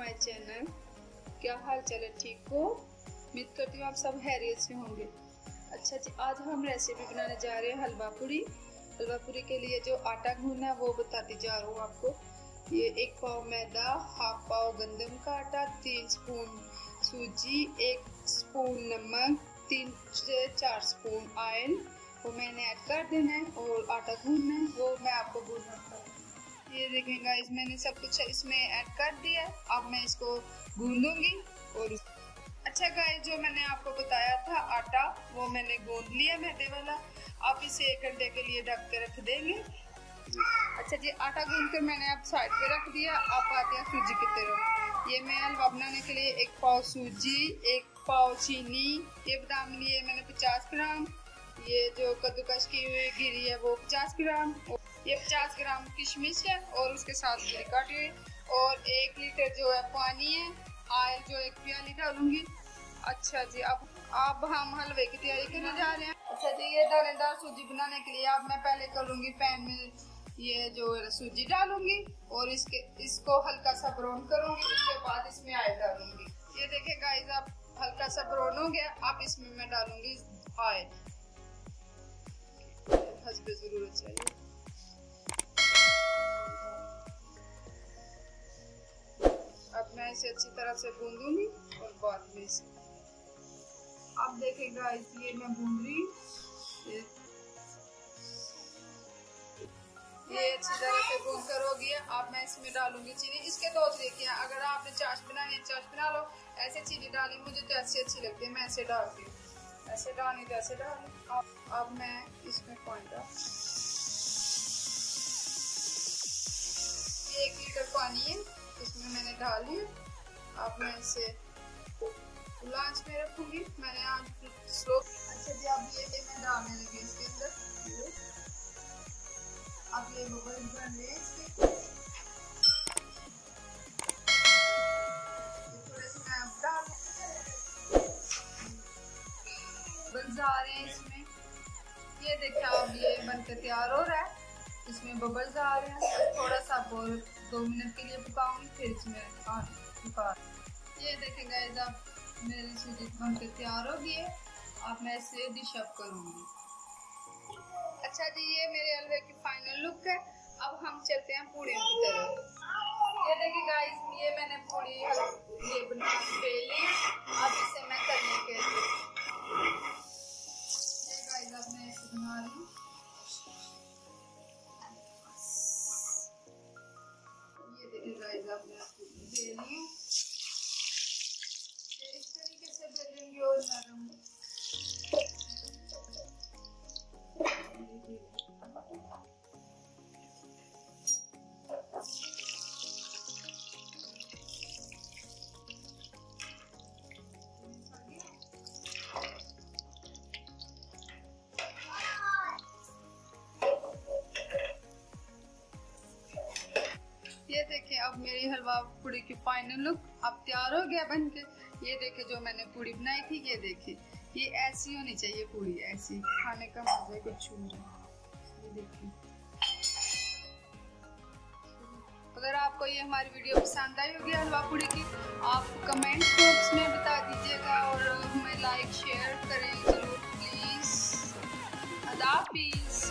My channel. क्या हाल चाल है, ठीक हो? उम्मीद करती हूँ आप सब खैरियत से होंगे। अच्छा जी, आज हम रेसिपी बनाने जा रहे हैं हलवा पूरी। हलवा पूरी के लिए जो आटा गूंदना है वो बताती जा रहा हूँ आपको। ये 1 पाव मैदा, हाफ पाव गंदम का आटा, 3 स्पून सूजी, 1 स्पून नमक, 3 से 4 स्पून ऑयल वो मैंने ऐड कर देना है और आटा गूंदना है वो मैं आपको गूंदना बताऊँ। ये देखें गाइस, मैंने सब कुछ इसमें ऐड कर दिया है। अब मैं इसको गूंदूंगी। और अच्छा गाइस, जो मैंने आपको बताया था आटा वो मैंने गूंद लिया मैदे वाला। आप इसे 1 घंटे के लिए ढक के रख देंगे। अच्छा जी, आटा गूंद कर मैंने अब साइड पे रख दिया। अब आते हैं सूजी की तरफ। ये मैं हलवा बनाने के लिए 1 पाव सूजी, 1 पाव चीनी, ये बादाम लिए मैंने 50 ग्राम, ये जो कद्दूकस की हुई गिरी है वो 50 ग्राम, ये 50 ग्राम किशमिश है और उसके साथ गिरी काटी हुई, और 1 लीटर जो है पानी है। ऑयल जो 1 प्याली डालूंगी। अच्छा जी, अब हम हलवे की तैयारी करने जा रहे हैं। अच्छा जी, ये दानेदार सूजी बनाने के लिए अब मैं पहले करूंगी पैन में ये जो सूजी डालूंगी और इसको हल्का सा ब्राउन करूंगी। उसके बाद इसमें ऑयल डालूंगी। ये देखिए गाइस, अब हल्का सा ब्राउन हो गया। अब इसमें मैं डालूंगी ऑयल, हस्बे जरूरत चाहिए। अब मैं इसे अच्छी तरह से गूंदूंगी और बाद में इसे अब देखें गाइस, ये मैं गूंद रही हूँ। ये अच्छी तरह से गूंद कर हो गया। अब मैं इसमें डालूंगी चीनी। इसके 2 तरीके हैं, अगर आपने चाश बनानी है चाश बना लो, ऐसे चीनी डाली मुझे तो ऐसी अच्छी लगती है, मैं ऐसे डालती हूँ। ऐसे डालनी तो ऐसे डालूँ। अब मैं इसमें पानी डाल, ये 1 लीटर पानी है, इसमें मैंने डाल लिया। अब मैं इसे फुल आंच में रखूंगी। मैंने आज स्लो। अच्छा जी, अब ये मैं डालने लगी इसके अंदर। अब ये बबल्स बन रहे हैं इसके, थोड़े से मैं अब डाल बबल्स आ रहे हैं इसमें। ये देखिए, अब ये बनकर तैयार हो रहा है। इसमें बबल्स आ रहे हैं। थोड़ा सा और 2 मिनट के लिए पकाऊंगी, फिर इसमें पका। ये देखें गाइस, अब मेरी सूजी बनकर तैयार हो गई है। अब मैं इसे डिश अप करूंगी। अच्छा जी, ये मेरे हलवे की फाइनल लुक है। अब हम चलते हैं पूड़ियों की तरफ। ये देखिए गाइस, ये मैंने पूड़ी ये बना बेल ली। अब इसे मैं तलने के लिए ये गाइस अब मैं इसे बना रही हूँ। ये देखिए गाइस, अब मैं बेल ली हूँ। इस तरीके से बेलेंगे और नरम। ये देखिए, अब मेरी हलवा पूड़ी की फाइनल लुक अब तैयार हो गया बनके। ये देखिए, जो मैंने पूड़ी बनाई थी, ये देखिए, ये ऐसी होनी चाहिए पूड़ी, ऐसी खाने का मजा कुछ छू रहा। ये देखिए, अगर आपको ये हमारी वीडियो पसंद आई होगी हलवा पूड़ी की, आप कमेंट बॉक्स में बता दीजिएगा और हमें लाइक शेयर करें जरूर प्लीज। अल्लाह हाफिज़।